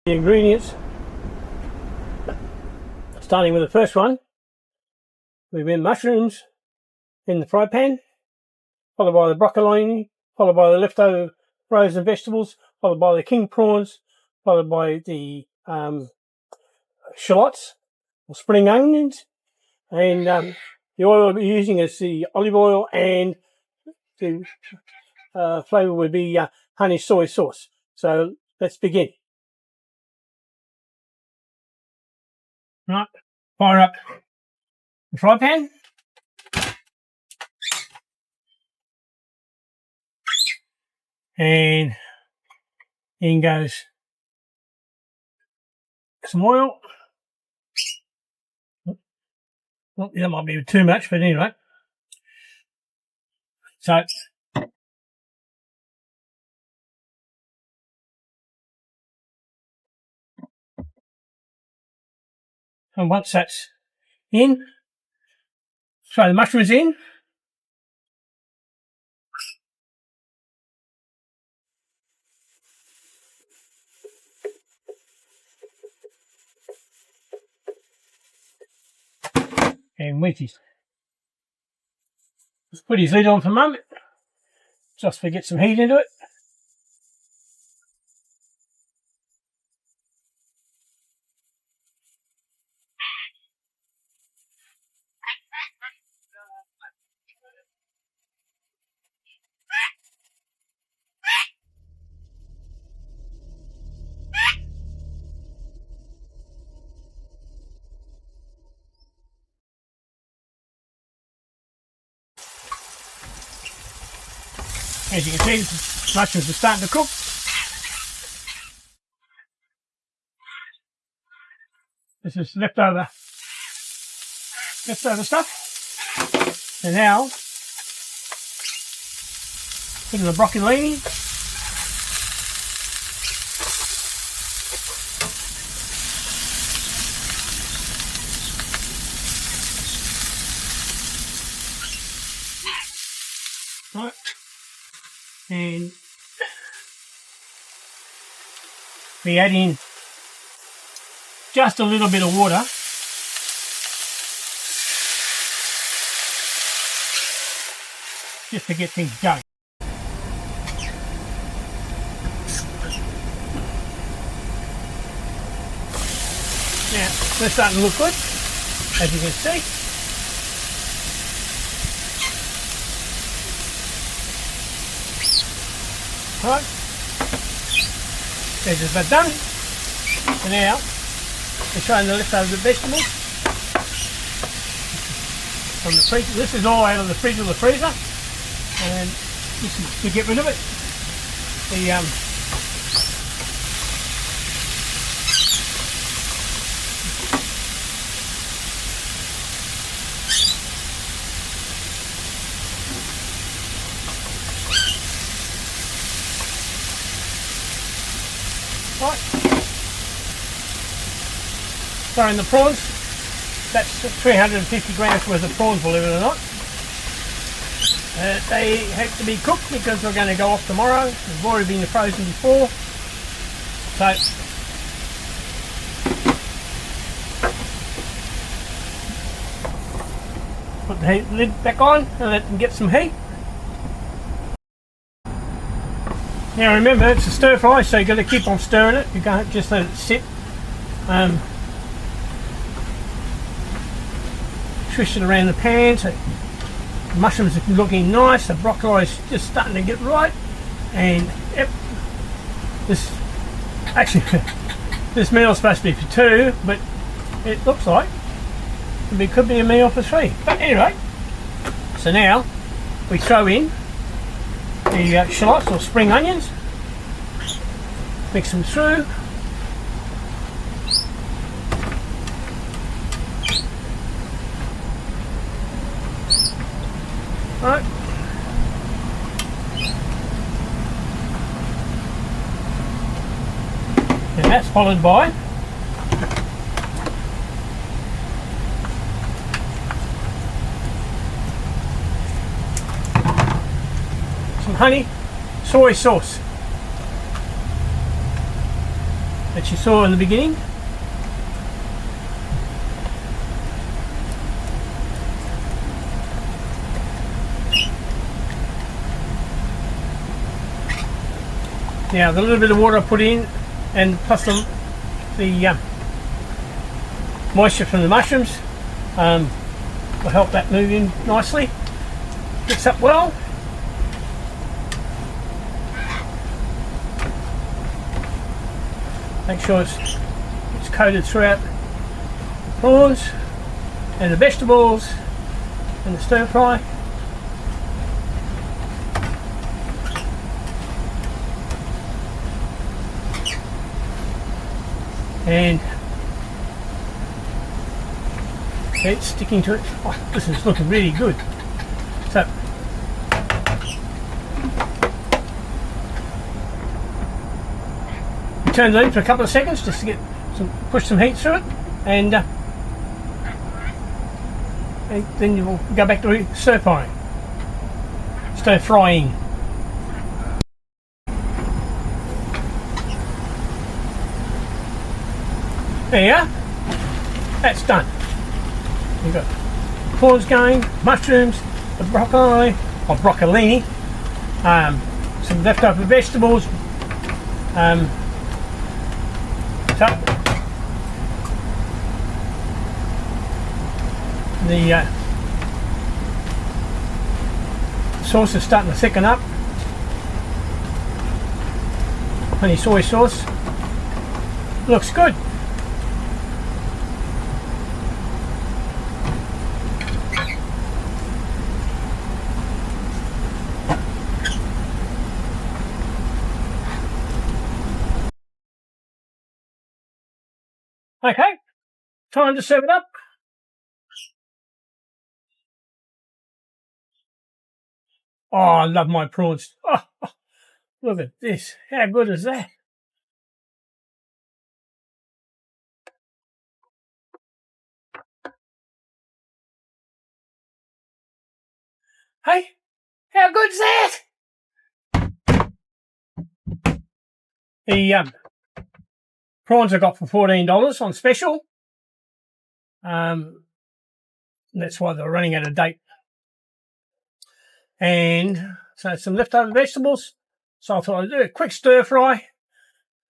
The ingredients, starting with the first one, we've got mushrooms in the fry pan, followed by the broccolini, followed by the leftover frozen vegetables, followed by the king prawns, followed by the shallots or spring onions, and the oil we're using is the olive oil, and the flavour would be honey soy sauce. So let's begin. Right, fire up the fry pan. And in goes some oil. Well, that might be too much, but anyway. So, and once that's in, throw the mushrooms in. And Winkies. Let's put his lid on for a moment, just to get some heat into it. As you can see, the mushrooms are starting to cook. This is leftover stuff. And now, put in the broccolini. Right. And we add in just a little bit of water just to get things going. Now, they're starting to look good, as you can see. Right, this is about done. So now we're throwing the leftover vegetables from the freezer. This is all out of the fridge or the freezer, and this is to get rid of it. Right. Throwing the prawns. That's 350 grams worth of prawns, believe it or not. They have to be cooked because we're going to go off tomorrow. They've already been frozen before. So put the lid back on and let them get some heat. Now remember, it's a stir fry, so you've got to keep on stirring it. You can't just let it sit. Twist it around the pan so the mushrooms are looking nice, the broccoli is just starting to get right, and yep, this meal is supposed to be for two, but it looks like it could be a meal for three. But anyway, so now we throw in the shallots or spring onions, mix them through. Right. And that's followed by some honey soy sauce. that you saw in the beginning. Now the little bit of water I put in, and plus the moisture from the mushrooms will help that move in nicely. Mix up well. Make sure it's coated throughout the prawns and the vegetables and the stir fry. And it's sticking to it. Oh, this is looking really good. So turn it in for a couple of seconds just to push some heat through it, and then you'll go back to stir frying. Stir frying. There you are. That's done. You've got prawns going, mushrooms, the broccoli, or broccolini, some leftover vegetables, so the sauce is starting to thicken up. Honey soy sauce. Looks good. Okay, time to serve it up. Oh, I love my prawns. Oh, look at this. How good is that? Hey, how good's that? The prawns I got for $14 on special. That's why they're running out of date. And so some leftover vegetables. So I thought I'd do a quick stir fry.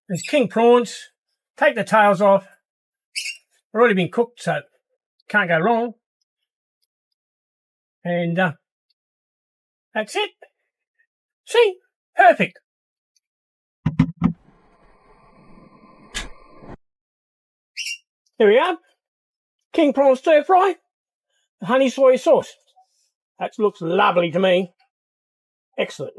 There's king prawns. Take the tails off. Already been cooked, so can't go wrong. And that's it. See? Perfect. There we are. King prawn stir fry. Honey soy sauce. That looks lovely to me. Excellent.